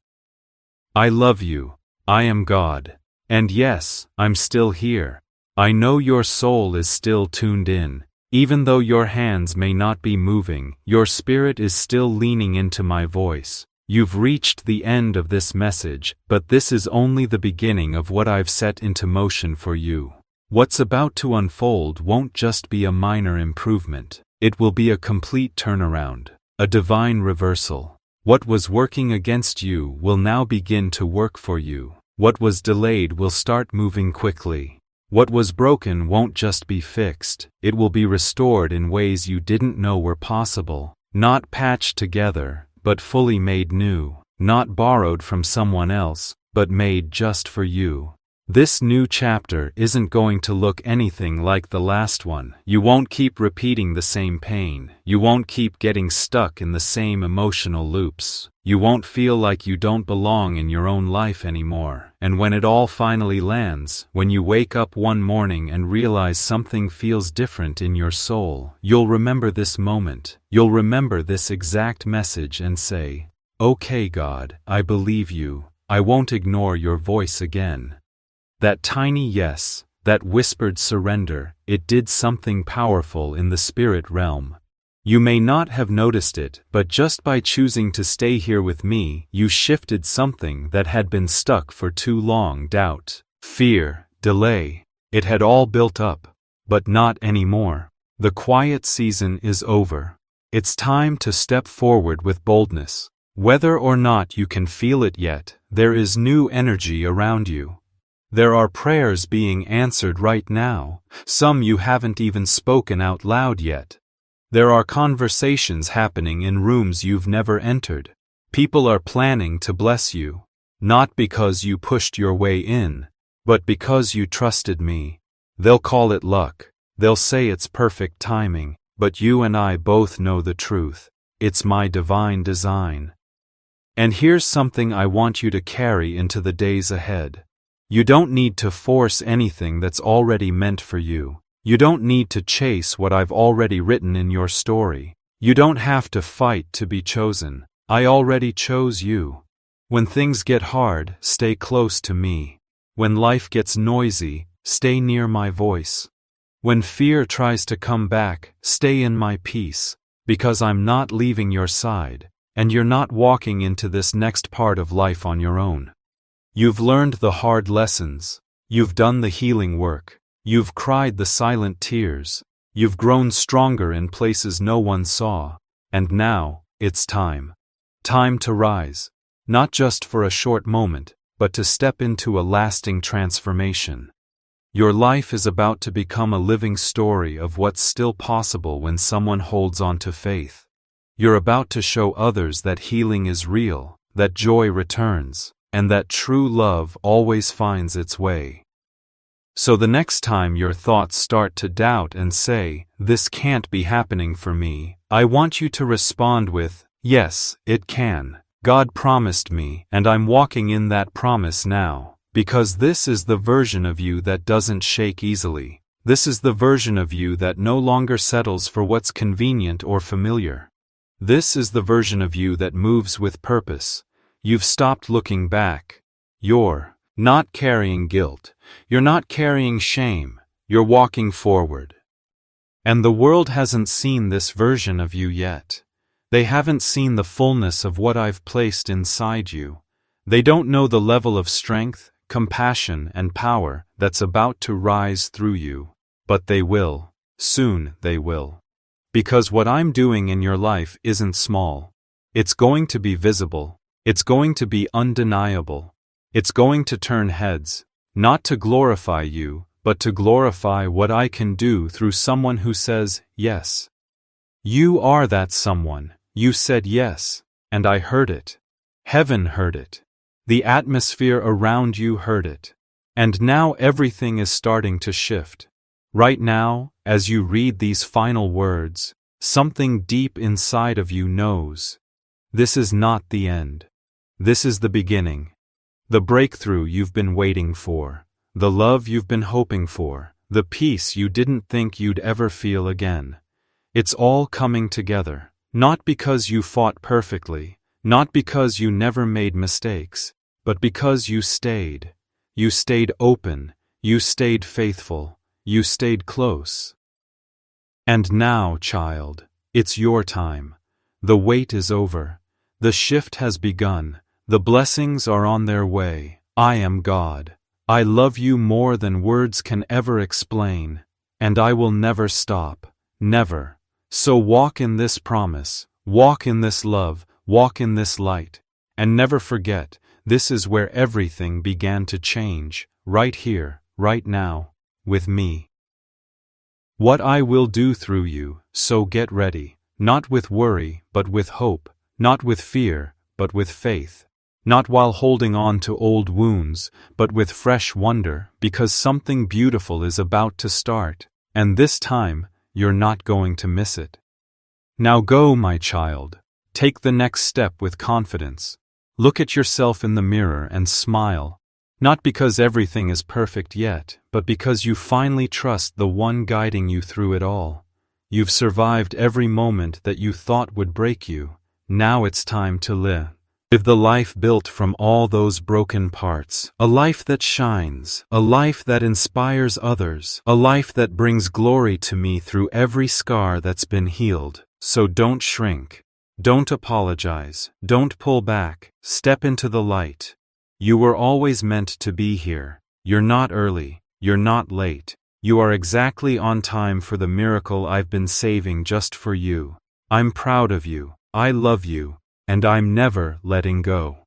I love you. I am God. And yes, I'm still here. I know your soul is still tuned in. Even though your hands may not be moving, your spirit is still leaning into my voice. You've reached the end of this message, but this is only the beginning of what I've set into motion for you. What's about to unfold won't just be a minor improvement. It will be a complete turnaround, a divine reversal. What was working against you will now begin to work for you. What was delayed will start moving quickly. What was broken won't just be fixed, it will be restored in ways you didn't know were possible. Not patched together, but fully made new. Not borrowed from someone else, but made just for you. This new chapter isn't going to look anything like the last one. You won't keep repeating the same pain. You won't keep getting stuck in the same emotional loops. You won't feel like you don't belong in your own life anymore. And when it all finally lands, when you wake up one morning and realize something feels different in your soul, you'll remember this moment. You'll remember this exact message and say, "Okay, God, I believe you. I won't ignore your voice again." That tiny yes, that whispered surrender, it did something powerful in the spirit realm. You may not have noticed it, but just by choosing to stay here with me, you shifted something that had been stuck for too long. Doubt, fear, delay. It had all built up. But not anymore. The quiet season is over. It's time to step forward with boldness. Whether or not you can feel it yet, there is new energy around you. There are prayers being answered right now, some you haven't even spoken out loud yet. There are conversations happening in rooms you've never entered. People are planning to bless you, not because you pushed your way in, but because you trusted me. They'll call it luck, they'll say it's perfect timing, but you and I both know the truth. It's my divine design. And here's something I want you to carry into the days ahead. You don't need to force anything that's already meant for you. You don't need to chase what I've already written in your story. You don't have to fight to be chosen. I already chose you. When things get hard, stay close to me. When life gets noisy, stay near my voice. When fear tries to come back, stay in my peace. Because I'm not leaving your side, and you're not walking into this next part of life on your own. You've learned the hard lessons. You've done the healing work. You've cried the silent tears. You've grown stronger in places no one saw. And now, it's time. Time to rise. Not just for a short moment, but to step into a lasting transformation. Your life is about to become a living story of what's still possible when someone holds on to faith. You're about to show others that healing is real, that joy returns, and that true love always finds its way. So the next time your thoughts start to doubt and say, "This can't be happening for me," I want you to respond with, "Yes, it can. God promised me, and I'm walking in that promise now." Because this is the version of you that doesn't shake easily. This is the version of you that no longer settles for what's convenient or familiar. This is the version of you that moves with purpose. You've stopped looking back. You're not carrying guilt. You're not carrying shame. You're walking forward. And the world hasn't seen this version of you yet. They haven't seen the fullness of what I've placed inside you. They don't know the level of strength, compassion, and power that's about to rise through you. But they will. Soon they will. Because what I'm doing in your life isn't small. It's going to be visible. It's going to be undeniable. It's going to turn heads, not to glorify you, but to glorify what I can do through someone who says yes. You are that someone. You said yes, and I heard it. Heaven heard it. The atmosphere around you heard it. And now everything is starting to shift. Right now, as you read these final words, something deep inside of you knows. This is not the end. This is the beginning. The breakthrough you've been waiting for. The love you've been hoping for. The peace you didn't think you'd ever feel again. It's all coming together. Not because you fought perfectly, not because you never made mistakes, but because you stayed. You stayed open, you stayed faithful, you stayed close. And now, child, it's your time. The wait is over. The shift has begun. The blessings are on their way. I am God. I love you more than words can ever explain, and I will never stop. Never. So walk in this promise, walk in this love, walk in this light, and never forget, this is where everything began to change, right here, right now, with me. What I will do through you, so get ready, not with worry, but with hope, not with fear, but with faith, not while holding on to old wounds, but with fresh wonder, because something beautiful is about to start, and this time, you're not going to miss it. Now go, my child. Take the next step with confidence. Look at yourself in the mirror and smile. Not because everything is perfect yet, but because you finally trust the one guiding you through it all. You've survived every moment that you thought would break you. Now it's time to live the life built from all those broken parts, a life that shines, a life that inspires others, a life that brings glory to me through every scar that's been healed. So don't shrink, don't apologize, don't pull back, step into the light. You were always meant to be here. You're not early, you're not late. You are exactly on time for the miracle I've been saving just for you. I'm proud of you, I love you, and I'm never letting go.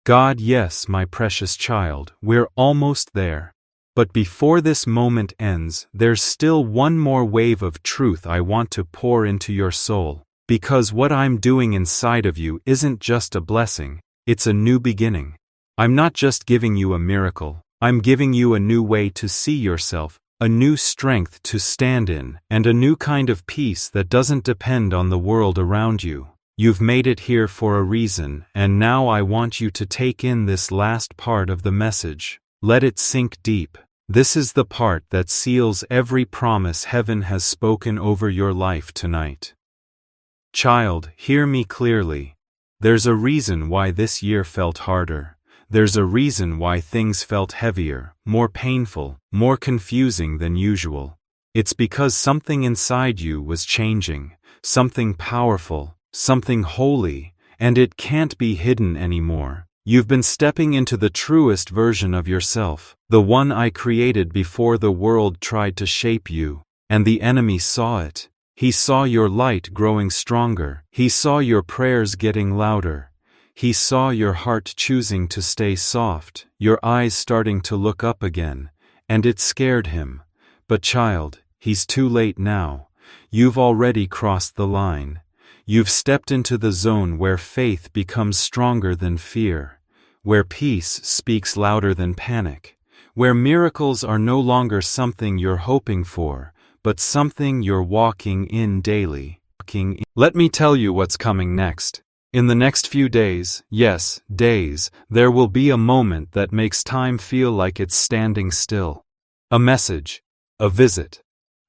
God, yes, my precious child, we're almost there. But before this moment ends, there's still one more wave of truth I want to pour into your soul, because what I'm doing inside of you isn't just a blessing, it's a new beginning. I'm not just giving you a miracle, I'm giving you a new way to see yourself, a new strength to stand in, and a new kind of peace that doesn't depend on the world around you. You've made it here for a reason, and now I want you to take in this last part of the message. Let it sink deep. This is the part that seals every promise heaven has spoken over your life tonight. Child, hear me clearly. There's a reason why this year felt harder. There's a reason why things felt heavier, more painful, more confusing than usual. It's because something inside you was changing, something powerful, something holy, and it can't be hidden anymore. You've been stepping into the truest version of yourself, the one I created before the world tried to shape you, and the enemy saw it. He saw your light growing stronger, he saw your prayers getting louder, he saw your heart choosing to stay soft, your eyes starting to look up again, and it scared him. But child, he's too late now. You've already crossed the line. You've stepped into the zone where faith becomes stronger than fear, where peace speaks louder than panic, where miracles are no longer something you're hoping for, but something you're walking in daily. Let me tell you what's coming next. In the next few days, yes, days, there will be a moment that makes time feel like it's standing still. A message, a visit,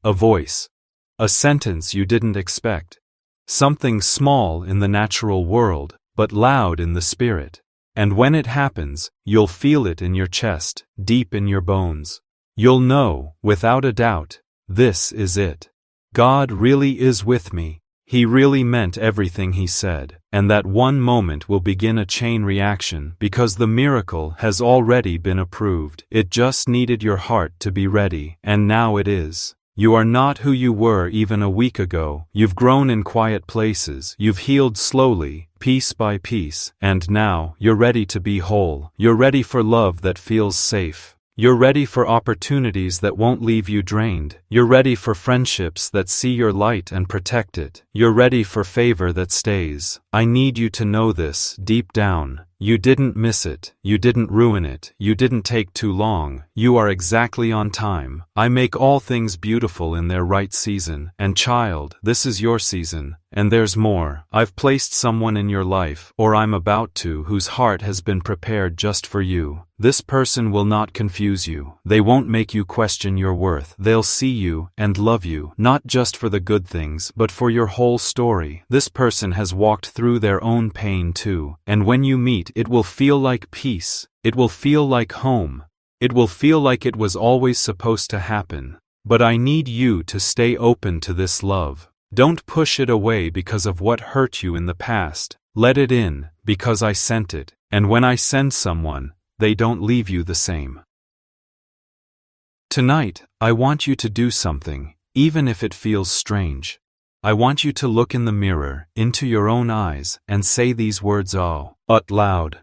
a voice, a sentence you didn't expect. Something small in the natural world, but loud in the spirit. And when it happens, you'll feel it in your chest, deep in your bones. You'll know, without a doubt, this is it. God really is with me. he really meant everything he said, and that one moment will begin a chain reaction because the miracle has already been approved. It just needed your heart to be ready, and now it is. You are not who you were even a week ago. You've grown in quiet places, you've healed slowly, piece by piece, and now you're ready to be whole. You're ready for love that feels safe. You're ready for opportunities that won't leave you drained. You're ready for friendships that see your light and protect it. You're ready for favor that stays. I need you to know this deep down. You didn't miss it. You didn't ruin it. You didn't take too long. You are exactly on time. I make all things beautiful in their right season. And child, this is your season. And there's more. I've placed someone in your life, or I'm about to, whose heart has been prepared just for you. This person will not confuse you. They won't make you question your worth. They'll see you and love you, not just for the good things, but for your whole story. This person has walked through their own pain too, and when you meet, it will feel like peace. It will feel like home. It will feel like it was always supposed to happen. But I need you to stay open to this love. Don't push it away because of what hurt you in the past. Let it in, because I sent it. And when I send someone, they don't leave you the same. Tonight, I want you to do something, even if it feels strange. I want you to look in the mirror, into your own eyes, and say these words out loud.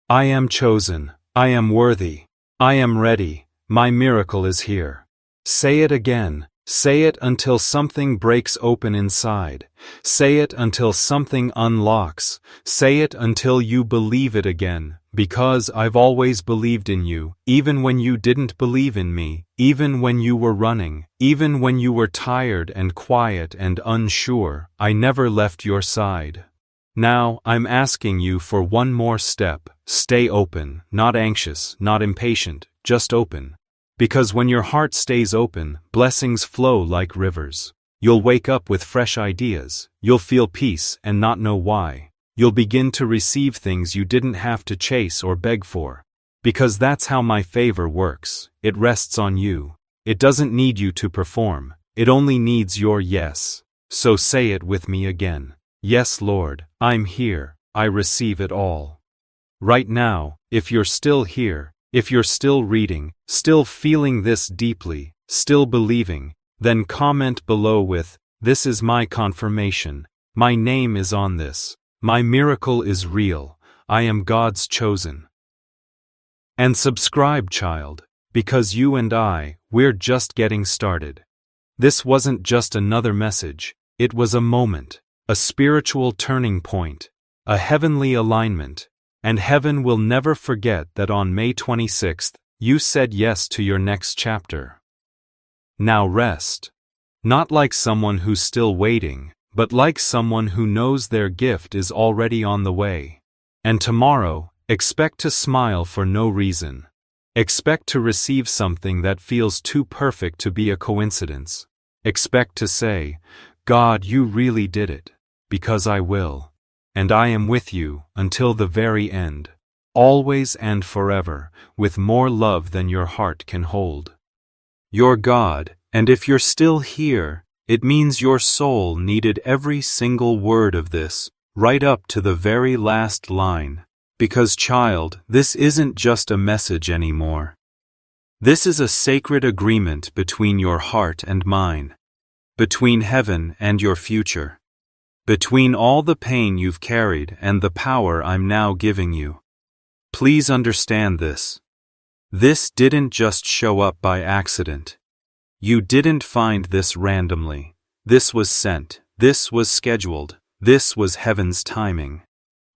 I am chosen. I am worthy. I am ready. My miracle is here. Say it again. Say it until something breaks open inside. Say it until something unlocks. Say it until you believe it again. Because I've always believed in you, even when you didn't believe in me, even when you were running, even when you were tired and quiet and unsure, I never left your side. Now, I'm asking you for one more step. Stay open, not anxious, not impatient, just open. Because when your heart stays open, blessings flow like rivers. You'll wake up with fresh ideas. You'll feel peace and not know why. You'll begin to receive things you didn't have to chase or beg for. Because that's how my favor works. It rests on you. It doesn't need you to perform. It only needs your yes. So say it with me again. Yes, Lord, I'm here. I receive it all. Right now, if you're still here, if you're still reading, still feeling this deeply, still believing, then comment below with, "This is my confirmation. My name is on this. My miracle is real. I am God's chosen." And subscribe, child, because you and we're just getting started. This wasn't just another message, it was a moment, a spiritual turning point, a heavenly alignment, and heaven will never forget that on May 26th, you said yes to your next chapter. Now rest. Not like someone who's still waiting, but like someone who knows their gift is already on the way. And tomorrow, expect to smile for no reason. Expect to receive something that feels too perfect to be a coincidence. Expect to say, "God, you really did it," because I will. And I am with you until the very end. Always and forever, with more love than your heart can hold. You're God, and if you're still here, it means your soul needed every single word of this, right up to the very last line. Because, child, this isn't just a message anymore. This is a sacred agreement between your heart and mine, between heaven and your future, between all the pain you've carried and the power I'm now giving you. Please understand this. This didn't just show up by accident. You didn't find this randomly. This was sent. This was scheduled. This was heaven's timing.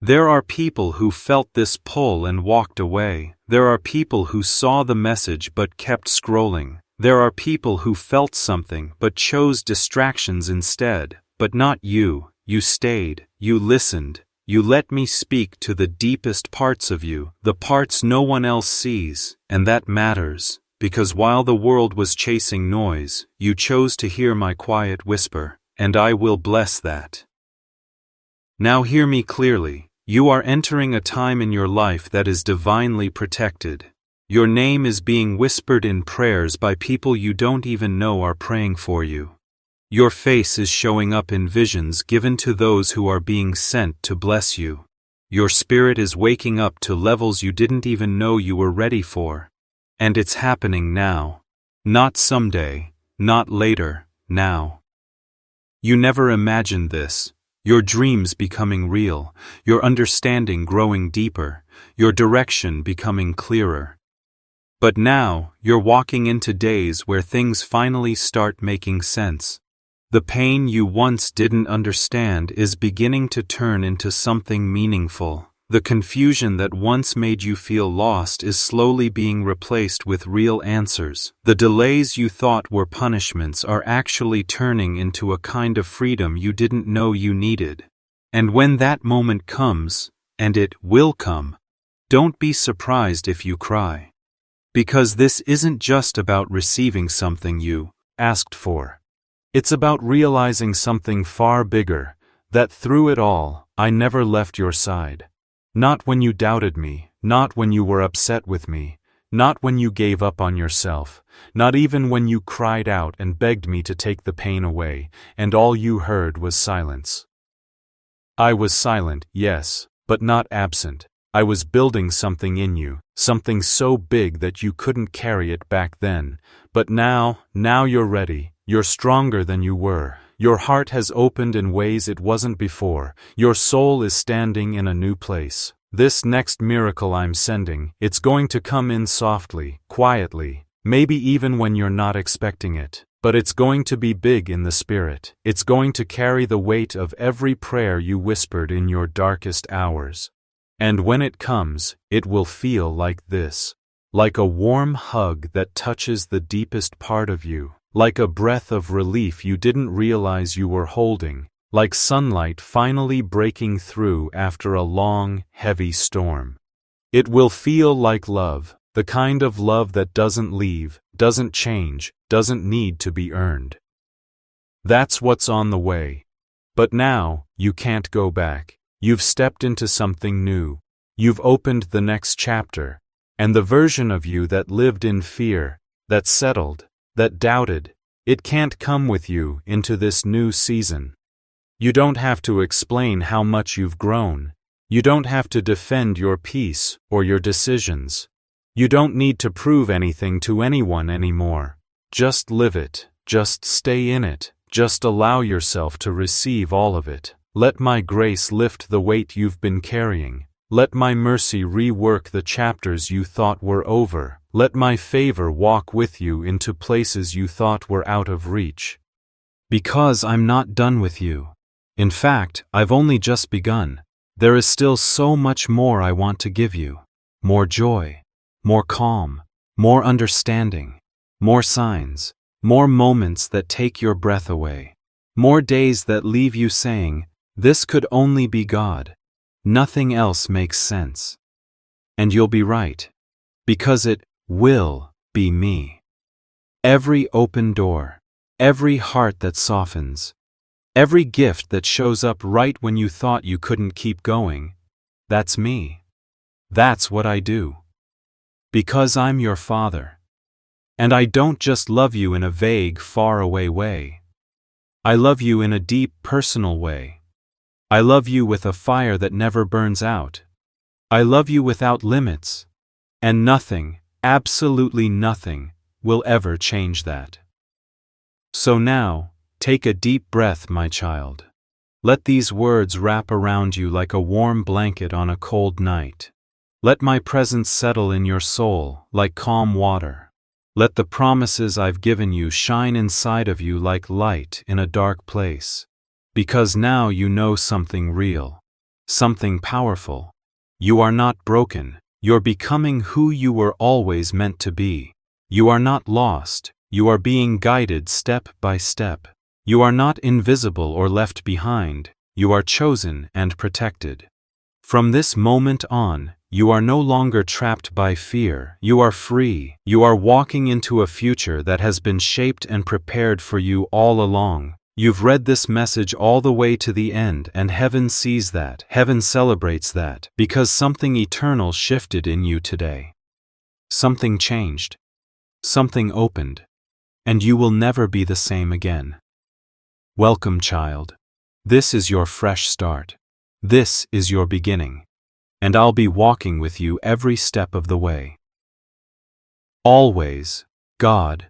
There are people who felt this pull and walked away. There are people who saw the message but kept scrolling. There are people who felt something but chose distractions instead. But not you. You stayed. You listened. You let me speak to the deepest parts of you, the parts no one else sees, and that matters. Because while the world was chasing noise, you chose to hear my quiet whisper, and I will bless that. Now hear me clearly. You are entering a time in your life that is divinely protected. Your name is being whispered in prayers by people you don't even know are praying for you. Your face is showing up in visions given to those who are being sent to bless you. Your spirit is waking up to levels you didn't even know you were ready for. And it's happening now. Not someday, not later, now. You never imagined this. Your dreams becoming real, your understanding growing deeper, your direction becoming clearer. But now, you're walking into days where things finally start making sense. The pain you once didn't understand is beginning to turn into something meaningful. The confusion that once made you feel lost is slowly being replaced with real answers. The delays you thought were punishments are actually turning into a kind of freedom you didn't know you needed. And when that moment comes, and it will come, don't be surprised if you cry. Because this isn't just about receiving something you asked for. It's about realizing something far bigger, that through it all, I never left your side. Not when you doubted me, not when you were upset with me, not when you gave up on yourself, not even when you cried out and begged me to take the pain away, and all you heard was silence. I was silent, yes, but not absent. I was building something in you, something so big that you couldn't carry it back then. But now you're ready. You're stronger than you were. Your heart has opened in ways it wasn't before. Your soul is standing in a new place. This next miracle I'm sending, it's going to come in softly, quietly, maybe even when you're not expecting it. But it's going to be big in the spirit. It's going to carry the weight of every prayer you whispered in your darkest hours. And when it comes, it will feel like this. Like a warm hug that touches the deepest part of you. Like a breath of relief you didn't realize you were holding. Like sunlight finally breaking through after a long, heavy storm. It will feel like love, the kind of love that doesn't leave, doesn't change, doesn't need to be earned. That's what's on the way. But now, you can't go back. You've stepped into something new. You've opened the next chapter. And the version of you that lived in fear, that settled, that doubted, it can't come with you into this new season. You don't have to explain how much you've grown. You don't have to defend your peace or your decisions. You don't need to prove anything to anyone anymore. Just live it. Just stay in it. Just allow yourself to receive all of it. Let my grace lift the weight you've been carrying. Let my mercy rework the chapters you thought were over. Let my favor walk with you into places you thought were out of reach. Because I'm not done with you. In fact, I've only just begun. There is still so much more I want to give you. More joy, more calm, more understanding, more signs, more moments that take your breath away. More days that leave you saying, "This could only be God. Nothing else makes sense." And you'll be right. Because it will be me. Every open door, every heart that softens, every gift that shows up right when you thought you couldn't keep going, that's me. That's what I do. Because I'm your Father. And I don't just love you in a vague, far-away way. I love you in a deep, personal way. I love you with a fire that never burns out. I love you without limits. And nothing, absolutely nothing, will ever change that. So now, take a deep breath, my child. Let these words wrap around you like a warm blanket on a cold night. Let my presence settle in your soul like calm water. Let the promises I've given you shine inside of you like light in a dark place. Because now you know something real, something powerful. You are not broken. You're becoming who you were always meant to be. You are not lost. You are being guided step by step. You are not invisible or left behind. You are chosen and protected. From this moment on, you are no longer trapped by fear. You are free. You are walking into a future that has been shaped and prepared for you all along. You've read this message all the way to the end, and heaven sees that. Heaven celebrates that, because something eternal shifted in you today. Something changed. Something opened. And you will never be the same again. Welcome, child. This is your fresh start. This is your beginning. And I'll be walking with you every step of the way. Always, God,